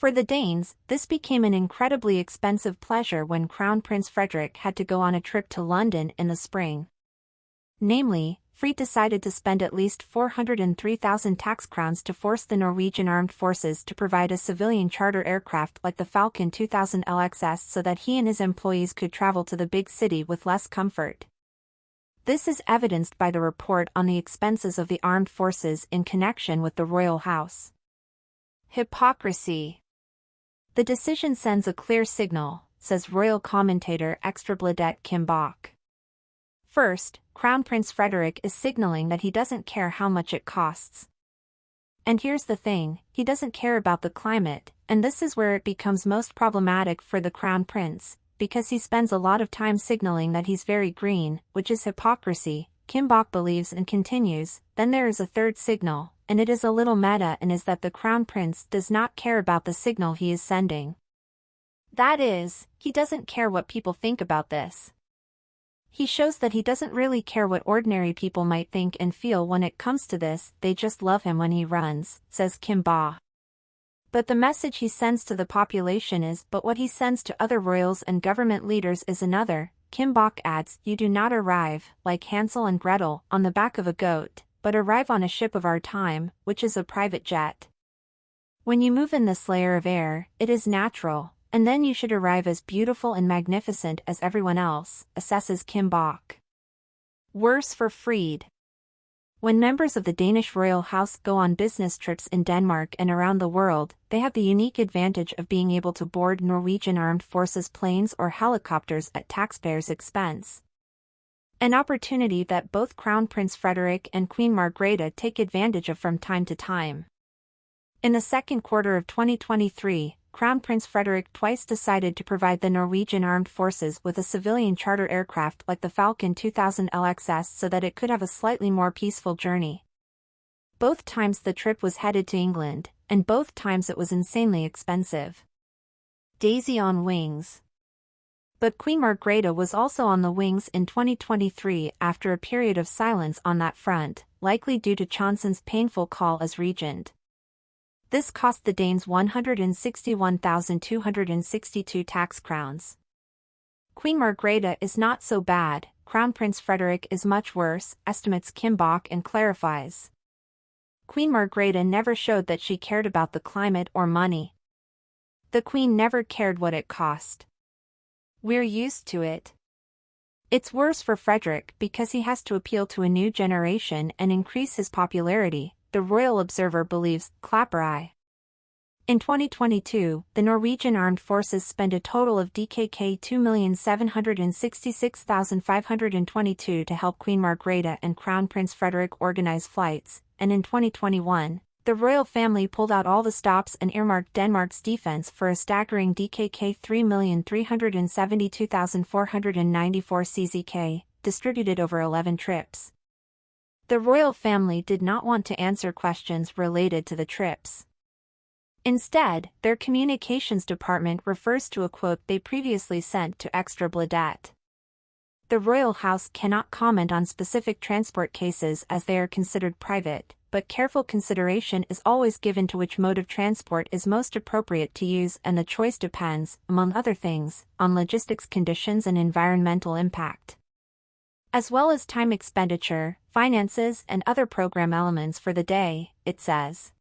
For the Danes, this became an incredibly expensive pleasure when Crown Prince Frederick had to go on a trip to London in the spring. Namely, Frede decided to spend at least 403,000 tax crowns to force the Norwegian armed forces to provide a civilian charter aircraft like the Falcon 2000 LXS so that he and his employees could travel to the big city with less comfort. This is evidenced by the report on the expenses of the armed forces in connection with the royal house. Hypocrisy. The decision sends a clear signal, says royal commentator Ekstrabladet Kim Bach. First, Crown Prince Frederick is signaling that he doesn't care how much it costs. And here's the thing, he doesn't care about the climate, and this is where it becomes most problematic for the Crown Prince, because he spends a lot of time signaling that he's very green, which is hypocrisy, Kim Bach believes and continues. Then there is a third signal, and it is a little meta, and is that the Crown Prince does not care about the signal he is sending. That is, he doesn't care what people think about this. He shows that he doesn't really care what ordinary people might think and feel when it comes to this, they just love him when he runs, says Kim Bach. But the message he sends to the population is, but what he sends to other royals and government leaders is another. Kim Bach adds, you do not arrive, like Hansel and Gretel, on the back of a goat, but arrive on a ship of our time, which is a private jet. When you move in this layer of air, it is natural, and then you should arrive as beautiful and magnificent as everyone else, assesses Kim Bach. Worse for Frede. When members of the Danish royal house go on business trips in Denmark and around the world, they have the unique advantage of being able to board Norwegian armed forces planes or helicopters at taxpayers' expense. An opportunity that both Crown Prince Frederick and Queen Margrethe take advantage of from time to time. In the second quarter of 2023, Crown Prince Frederick twice decided to provide the Norwegian armed forces with a civilian charter aircraft like the Falcon 2000 LXS so that it could have a slightly more peaceful journey. Both times the trip was headed to England, and both times it was insanely expensive. Daisy on wings. But Queen Margrethe was also on the wings in 2023 after a period of silence on that front, likely due to Chanson's painful call as regent. This cost the Danes 161,262 tax crowns. Queen Margrethe is not so bad, Crown Prince Frederick is much worse, estimates Kim Bach and clarifies. Queen Margrethe never showed that she cared about the climate or money. The Queen never cared what it cost. We're used to it. It's worse for Frederick because he has to appeal to a new generation and increase his popularity, the Royal Observer believes, Clapperai. In 2022, the Norwegian Armed Forces spent a total of DKK 2,766,522 to help Queen Margrethe and Crown Prince Frederick organize flights, and in 2021, the royal family pulled out all the stops and earmarked Denmark's defense for a staggering DKK 3,372,494 CZK, distributed over 11 trips. The royal family did not want to answer questions related to the trips. Instead, their communications department refers to a quote they previously sent to Ekstrabladet. The royal house cannot comment on specific transport cases as they are considered private, but careful consideration is always given to which mode of transport is most appropriate to use, and the choice depends, among other things, on logistics conditions and environmental impact, as well as time expenditure, finances and other program elements for the day, it says.